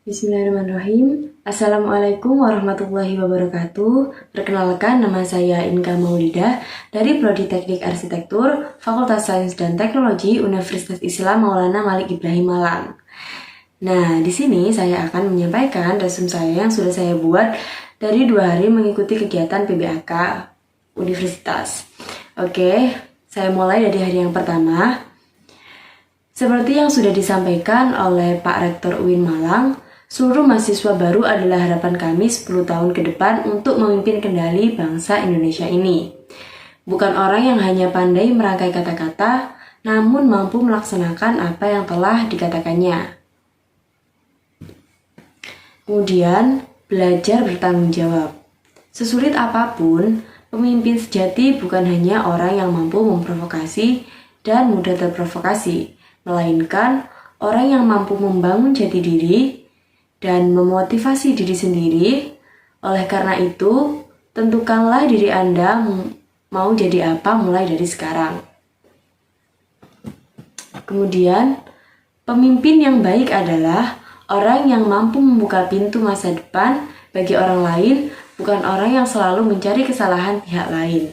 Bismillahirrahmanirrahim. Assalamualaikum warahmatullahi wabarakatuh. Perkenalkan, nama saya Inka Maulidah dari Prodi Teknik Arsitektur, Fakultas Sains dan Teknologi Universitas Islam Maulana Malik Ibrahim Malang. Nah, di sini saya akan menyampaikan resume saya yang sudah saya buat dari 2 hari mengikuti kegiatan PBAK Universitas. Oke, saya mulai dari hari yang pertama. Seperti yang sudah disampaikan oleh Pak Rektor UIN Malang, seluruh mahasiswa baru adalah harapan kami 10 tahun ke depan untuk memimpin kendali bangsa Indonesia ini. Bukan orang yang hanya pandai merangkai kata-kata, namun mampu melaksanakan apa yang telah dikatakannya. Kemudian, belajar bertanggung jawab. Sesulit apapun, pemimpin sejati bukan hanya orang yang mampu memprovokasi dan mudah terprovokasi, melainkan orang yang mampu membangun jati diri dan memotivasi diri sendiri. Oleh karena itu, tentukanlah diri Anda mau jadi apa mulai dari sekarang. Kemudian, pemimpin yang baik adalah orang yang mampu membuka pintu masa depan bagi orang lain, bukan orang yang selalu mencari kesalahan pihak lain.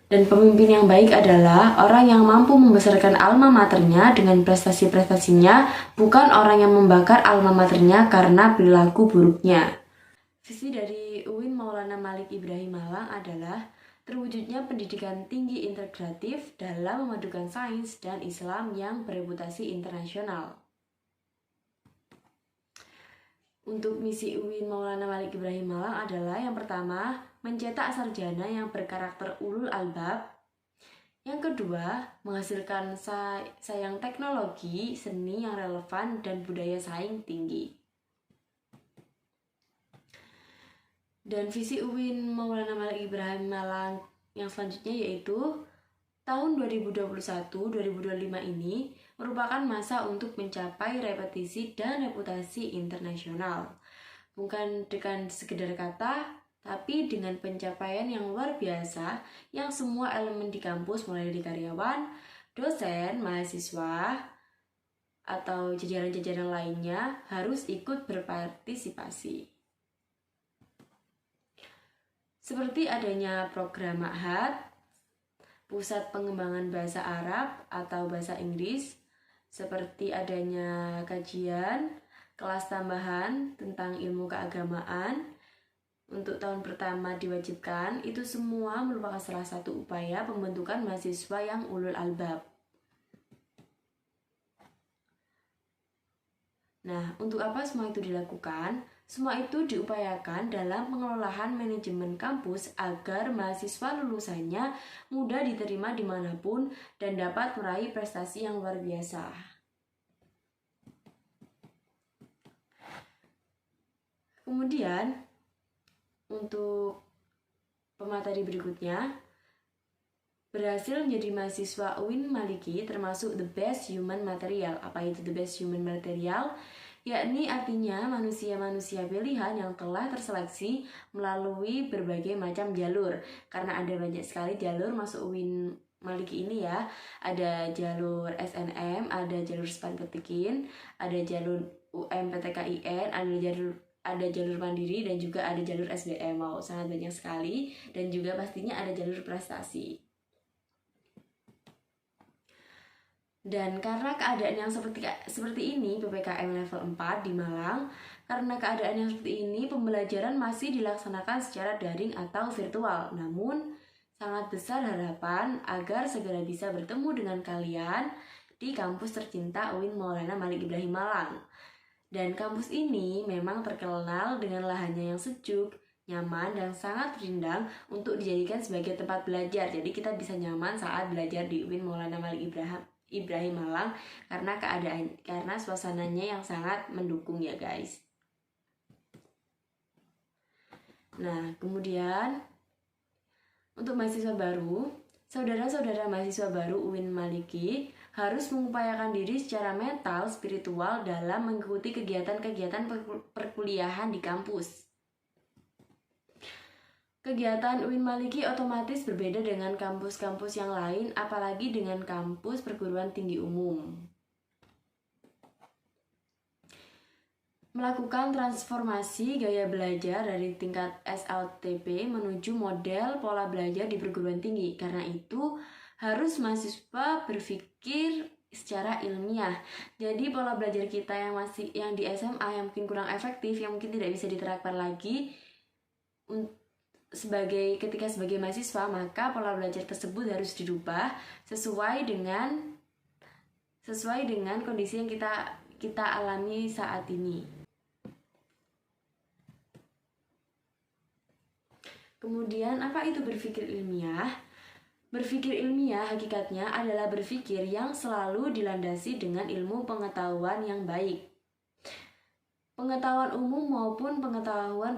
Dan pemimpin yang baik adalah orang yang mampu membesarkan alma maternya dengan prestasi-prestasinya, bukan orang yang membakar alma maternya karena perilaku buruknya. Visi dari UIN Maulana Malik Ibrahim Malang adalah terwujudnya pendidikan tinggi integratif dalam memadukan sains dan Islam yang bereputasi internasional. Untuk misi UIN Maulana Malik Ibrahim Malang adalah yang pertama, mencetak sarjana yang berkarakter ulul albab. Yang kedua, menghasilkan sayang teknologi, seni yang relevan, dan budaya saing tinggi. Dan visi UIN Maulana Malik Ibrahim Malang yang selanjutnya yaitu tahun 2021-2025 ini merupakan masa untuk mencapai repetisi dan reputasi internasional. Bukan dengan sekedar kata, tapi dengan pencapaian yang luar biasa yang semua elemen di kampus mulai dari karyawan, dosen, mahasiswa, atau jajaran-jajaran lainnya harus ikut berpartisipasi. Seperti adanya program Ma'had, Pusat Pengembangan Bahasa Arab atau Bahasa Inggris, seperti adanya kajian, kelas tambahan tentang ilmu keagamaan, untuk tahun pertama diwajibkan, itu semua merupakan salah satu upaya pembentukan mahasiswa yang ulul albab. Nah, untuk apa semua itu dilakukan? Semua itu diupayakan dalam pengelolaan manajemen kampus agar mahasiswa lulusannya mudah diterima dimanapun dan dapat meraih prestasi yang luar biasa. Kemudian, untuk pemateri berikutnya, berhasil menjadi mahasiswa UIN Maliki termasuk the best human material. Apa itu the best human material? Yakni artinya manusia-manusia pilihan yang telah terseleksi melalui berbagai macam jalur. Karena ada banyak sekali jalur masuk UIN Maliki ini ya. Ada jalur SNM, ada jalur SPAN-Petikin, ada jalur UMPTKIN, ada jalur mandiri, dan juga ada jalur SBM. Wow, sangat banyak sekali. Dan juga pastinya ada jalur prestasi. Dan karena keadaan yang seperti ini, PPKM level 4 di Malang, karena keadaan yang seperti ini, pembelajaran masih dilaksanakan secara daring atau virtual. Namun, sangat besar harapan agar segera bisa bertemu dengan kalian di kampus tercinta UIN Maulana Malik Ibrahim Malang. Dan kampus ini memang terkenal dengan lahannya yang sejuk, nyaman, dan sangat rindang untuk dijadikan sebagai tempat belajar. Jadi kita bisa nyaman saat belajar di UIN Maulana Malik Ibrahim Malang karena suasananya yang sangat mendukung ya guys. Nah, kemudian untuk mahasiswa baru, saudara-saudara mahasiswa baru UIN Maliki harus mengupayakan diri secara mental, spiritual dalam mengikuti kegiatan-kegiatan perkuliahan di kampus. Kegiatan UIN Maliki otomatis berbeda dengan kampus-kampus yang lain, apalagi dengan kampus perguruan tinggi umum. melakukan transformasi gaya belajar dari tingkat SLTP menuju model pola belajar di perguruan tinggi. Karena itu harus mahasiswa berpikir secara ilmiah. Jadi pola belajar kita yang di SMA yang mungkin kurang efektif, yang mungkin tidak bisa diterapkan lagi ketika sebagai mahasiswa, maka pola belajar tersebut harus dirubah sesuai dengan kondisi yang kita alami saat ini. Kemudian, apa itu berpikir ilmiah? Berpikir ilmiah hakikatnya adalah berpikir yang selalu dilandasi dengan ilmu pengetahuan yang baik. Pengetahuan umum maupun pengetahuan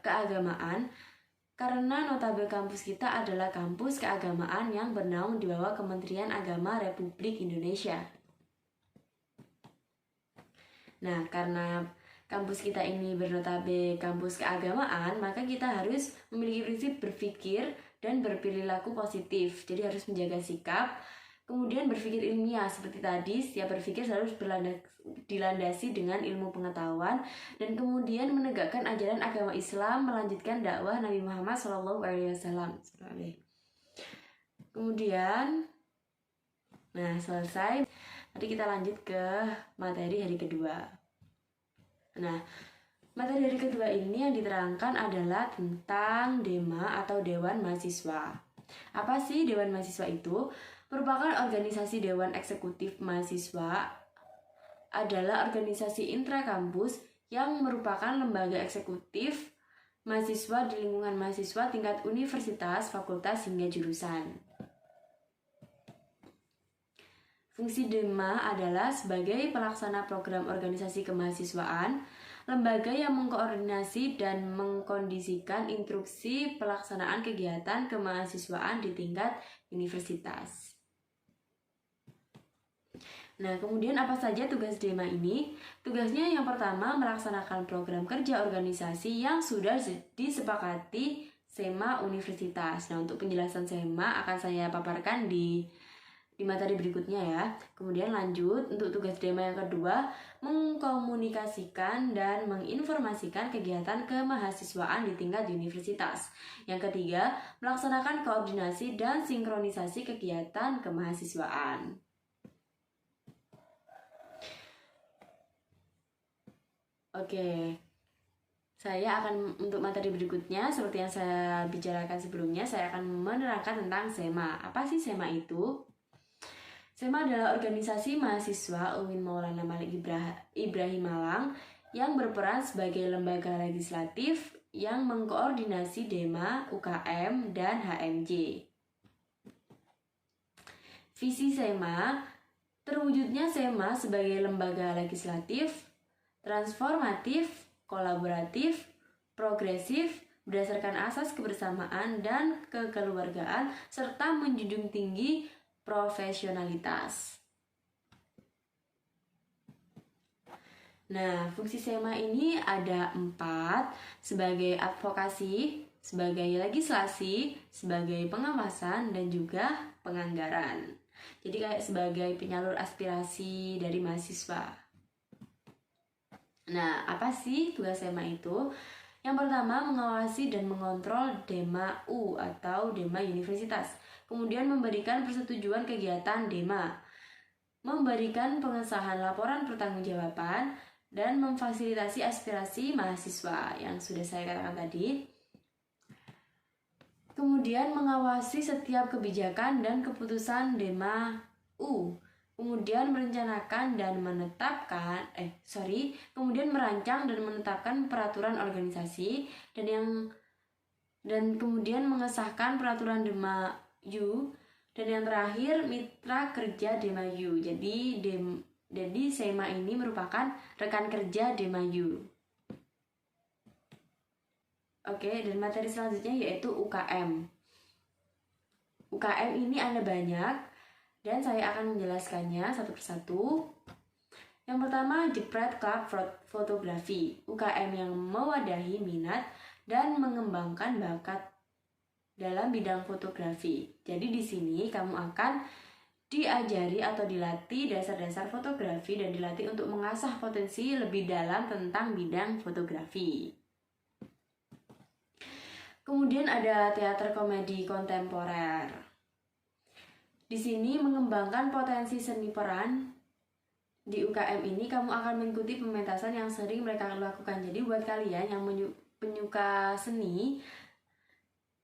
keagamaan, karena notabene kampus kita adalah kampus keagamaan yang bernaung di bawah Kementerian Agama Republik Indonesia. Nah, karena kampus kita ini bernotabe kampus keagamaan, maka kita harus memiliki prinsip berpikir dan berperilaku positif. Jadi harus menjaga sikap, kemudian berpikir ilmiah. Seperti tadi, setiap berpikir harus dilandasi dengan ilmu pengetahuan, dan kemudian menegakkan ajaran agama Islam, melanjutkan dakwah Nabi Muhammad SAW. Kemudian, nah selesai. Tadi kita lanjut ke materi hari kedua. Nah, materi hari kedua ini yang diterangkan adalah tentang DEMA atau Dewan Mahasiswa. Apa sih Dewan Mahasiswa itu? Merupakan organisasi Dewan Eksekutif Mahasiswa, adalah organisasi intrakampus yang merupakan lembaga eksekutif mahasiswa di lingkungan mahasiswa tingkat universitas, fakultas, hingga jurusan. Fungsi DEMA adalah sebagai pelaksana program organisasi kemahasiswaan, lembaga yang mengkoordinasi dan mengkondisikan instruksi pelaksanaan kegiatan kemahasiswaan di tingkat universitas. Nah, kemudian apa saja tugas DEMA ini? Tugasnya yang pertama, melaksanakan program kerja organisasi yang sudah disepakati SEMA universitas. Nah, untuk penjelasan SEMA akan saya paparkan di materi berikutnya ya. Kemudian lanjut, untuk tugas DEMA yang kedua, mengkomunikasikan dan menginformasikan kegiatan kemahasiswaan di tingkat universitas. Yang ketiga, melaksanakan koordinasi dan sinkronisasi kegiatan kemahasiswaan. Oke, saya akan untuk materi berikutnya, seperti yang saya bicarakan sebelumnya, saya akan menerangkan tentang SEMA. Apa sih SEMA itu? SEMA adalah organisasi mahasiswa UIN Maulana Malik Ibrahim Malang yang berperan sebagai lembaga legislatif yang mengkoordinasi DEMA, UKM, dan HMJ. Visi SEMA, terwujudnya SEMA sebagai lembaga legislatif, transformatif, kolaboratif, progresif, berdasarkan asas kebersamaan dan kekeluargaan, serta menjunjung tinggi profesionalitas. Nah, fungsi SEMA ini ada 4, sebagai advokasi, sebagai legislasi, sebagai pengawasan, dan juga penganggaran. Jadi kayak sebagai penyalur aspirasi dari mahasiswa. Nah, apa sih tugas SEMA itu? Yang pertama, mengawasi dan mengontrol DEMA U atau DEMA Universitas. Kemudian memberikan persetujuan kegiatan DEMA, memberikan pengesahan laporan pertanggungjawaban, dan memfasilitasi aspirasi mahasiswa yang sudah saya katakan tadi. Kemudian mengawasi setiap kebijakan dan keputusan DEMA U. Kemudian merencanakan dan merancang dan menetapkan peraturan organisasi dan kemudian mengesahkan peraturan DEMA U, dan yang terakhir mitra kerja DEMA U. Jadi SEMA ini merupakan rekan kerja DEMA U. Oke, dan materi selanjutnya yaitu UKM. UKM ini ada banyak, dan saya akan menjelaskannya satu persatu. Yang pertama, Jepret Club Fotografi, UKM yang mewadahi minat dan mengembangkan bakat dalam bidang fotografi. Jadi di sini kamu akan diajari atau dilatih dasar-dasar fotografi dan dilatih untuk mengasah potensi lebih dalam tentang bidang fotografi. Kemudian ada teater komedi kontemporer. Di sini mengembangkan potensi seni peran. Di UKM ini kamu akan mengikuti pementasan yang sering mereka lakukan. Jadi buat kalian yang penyuka seni,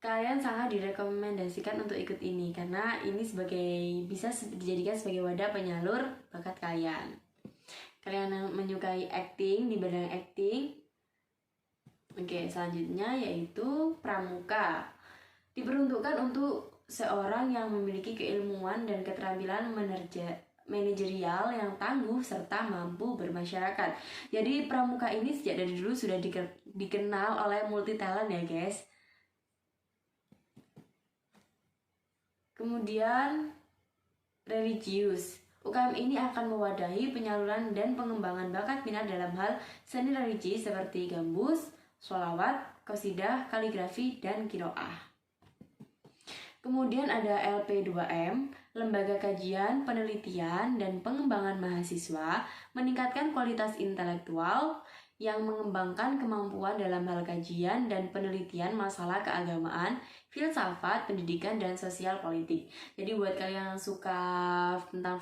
kalian sangat direkomendasikan untuk ikut ini karena ini bisa dijadikan sebagai wadah penyalur bakat kalian. Kalian yang menyukai acting di bidang acting. Oke, selanjutnya yaitu pramuka. Diperuntukkan untuk seorang yang memiliki keilmuan dan keterampilan manajerial yang tangguh serta mampu bermasyarakat. Jadi pramuka ini sejak dari dulu sudah dikenal oleh multi talent ya guys. Kemudian religius. UKM ini akan mewadahi penyaluran dan pengembangan bakat minat dalam hal seni religi seperti gambus, sholawat, qasidah, kaligrafi, dan qiraah. Kemudian ada LP2M, Lembaga Kajian, Penelitian, dan Pengembangan Mahasiswa, meningkatkan kualitas intelektual yang mengembangkan kemampuan dalam hal kajian dan penelitian masalah keagamaan, filsafat, pendidikan, dan sosial politik. Jadi buat kalian yang suka tentang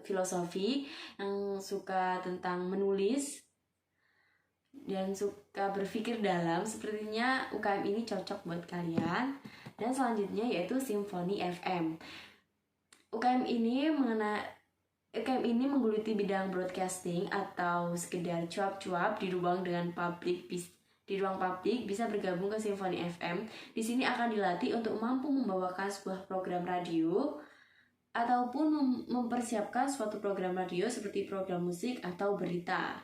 filosofi, yang suka tentang menulis, dan suka berpikir dalam, sepertinya UKM ini cocok buat kalian. Dan selanjutnya yaitu Simfoni FM. UKM ini menggeluti bidang broadcasting atau sekedar cuap-cuap di ruang publik bisa bergabung ke Simfoni FM. Di sini akan dilatih untuk mampu membawakan sebuah program radio ataupun mempersiapkan suatu program radio seperti program musik atau berita.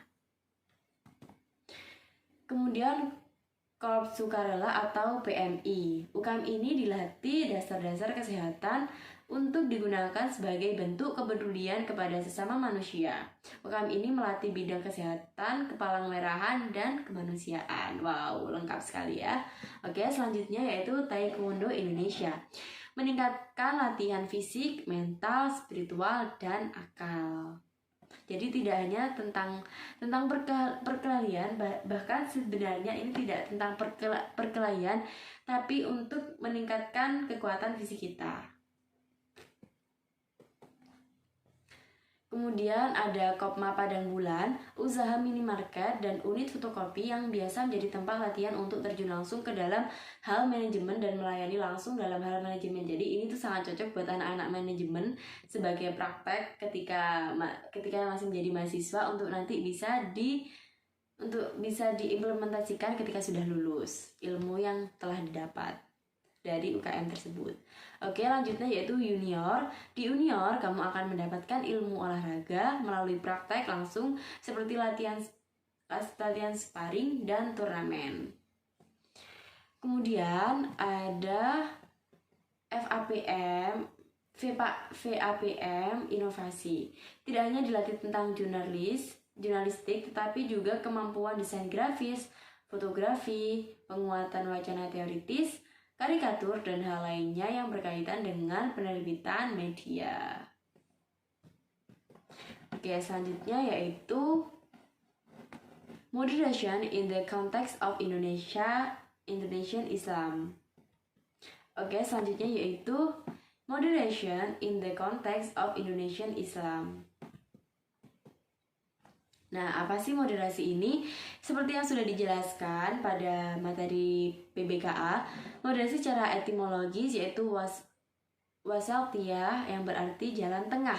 Kemudian Korps Sukarela atau PMI. UKM ini dilatih dasar-dasar kesehatan untuk digunakan sebagai bentuk kepedulian kepada sesama manusia. UKM ini melatih bidang kesehatan, kepalang-merahan, dan kemanusiaan. Wow, lengkap sekali ya. Oke, selanjutnya yaitu Taekwondo Indonesia. Meningkatkan latihan fisik, mental, spiritual, dan akal. Jadi tidak hanya tentang perkelahian, bahkan sebenarnya ini tidak tentang perkelahian, tapi untuk meningkatkan kekuatan fisik kita. Kemudian ada Kopma Padang Bulan, usaha minimarket dan unit fotokopi yang biasa menjadi tempat latihan untuk terjun langsung ke dalam hal manajemen dan melayani langsung dalam hal manajemen. Jadi ini tuh sangat cocok buat anak-anak manajemen sebagai praktek ketika masih menjadi mahasiswa untuk nanti bisa diimplementasikan ketika sudah lulus ilmu yang telah didapat dari UKM tersebut. Oke, lanjutnya yaitu junior. Di junior, kamu akan mendapatkan ilmu olahraga melalui praktek langsung seperti latihan sparring dan turnamen. Kemudian ada VAPM inovasi. Tidak hanya dilatih tentang jurnalistik, tetapi juga kemampuan desain grafis, fotografi, penguatan wacana teoritis, karikatur, dan hal lainnya yang berkaitan dengan penerbitan media. Oke, selanjutnya yaitu Moderation in the Context of Indonesian Islam. Oke, selanjutnya yaitu Moderation in the Context of Indonesian Islam. Nah, apa sih moderasi ini? Seperti yang sudah dijelaskan pada materi PBKA, moderasi secara etimologis yaitu wasaltiyah yang berarti jalan tengah,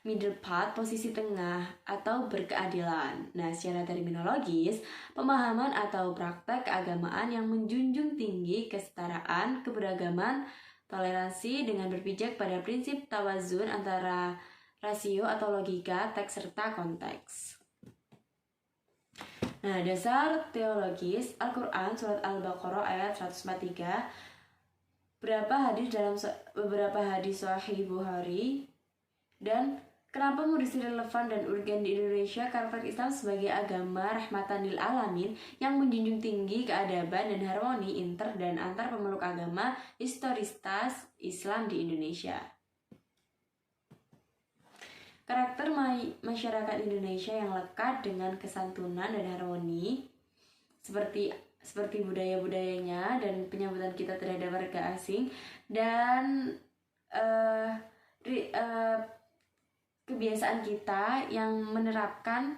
middle path posisi tengah atau berkeadilan. Nah, secara terminologis, pemahaman atau praktek keagamaan yang menjunjung tinggi kesetaraan, keberagaman, toleransi dengan berpijak pada prinsip tawazun antara rasio atau logika, teks serta konteks. Nah, dasar teologis Al-Quran Surat Al-Baqarah ayat 143, beberapa hadis Sahih Bukhari, dan kenapa moderasi relevan dan urgen di Indonesia? Karakter Islam sebagai agama rahmatan lil alamin yang menjunjung tinggi keadaban dan harmoni inter dan antar pemeluk agama, historisitas Islam di Indonesia. Karakter masyarakat Indonesia yang lekat dengan kesantunan dan harmoni, seperti budaya-budayanya dan penyambutan kita terhadap warga asing, dan kebiasaan kita yang menerapkan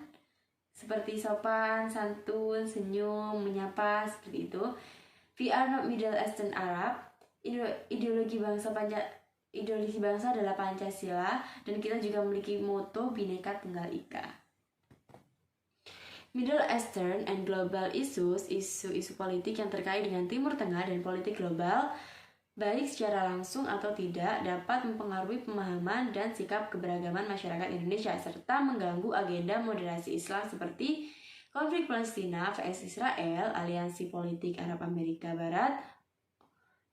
seperti sopan, santun, senyum, menyapa, seperti itu. We are not Middle Eastern Arab. Ideologi bangsa adalah Pancasila, dan kita juga memiliki moto Bhinneka Tunggal Ika. Middle Eastern and global issues, isu-isu politik yang terkait dengan Timur Tengah dan politik global, baik secara langsung atau tidak, dapat mempengaruhi pemahaman dan sikap keberagaman masyarakat Indonesia, serta mengganggu agenda moderasi Islam seperti konflik Palestina vs Israel, aliansi politik Arab Amerika Barat,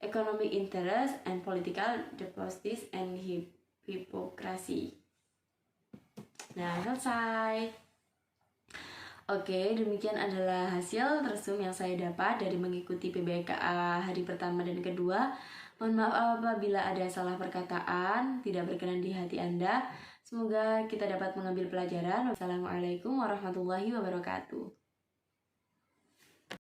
economic interest, and political deposits and hypocrisy. Nah, selesai. Oke, demikian adalah hasil tersum yang saya dapat dari mengikuti PBKA hari pertama dan kedua. Mohon maaf apabila ada salah perkataan, tidak berkenan di hati Anda. Semoga kita dapat mengambil pelajaran. Wassalamualaikum warahmatullahi wabarakatuh.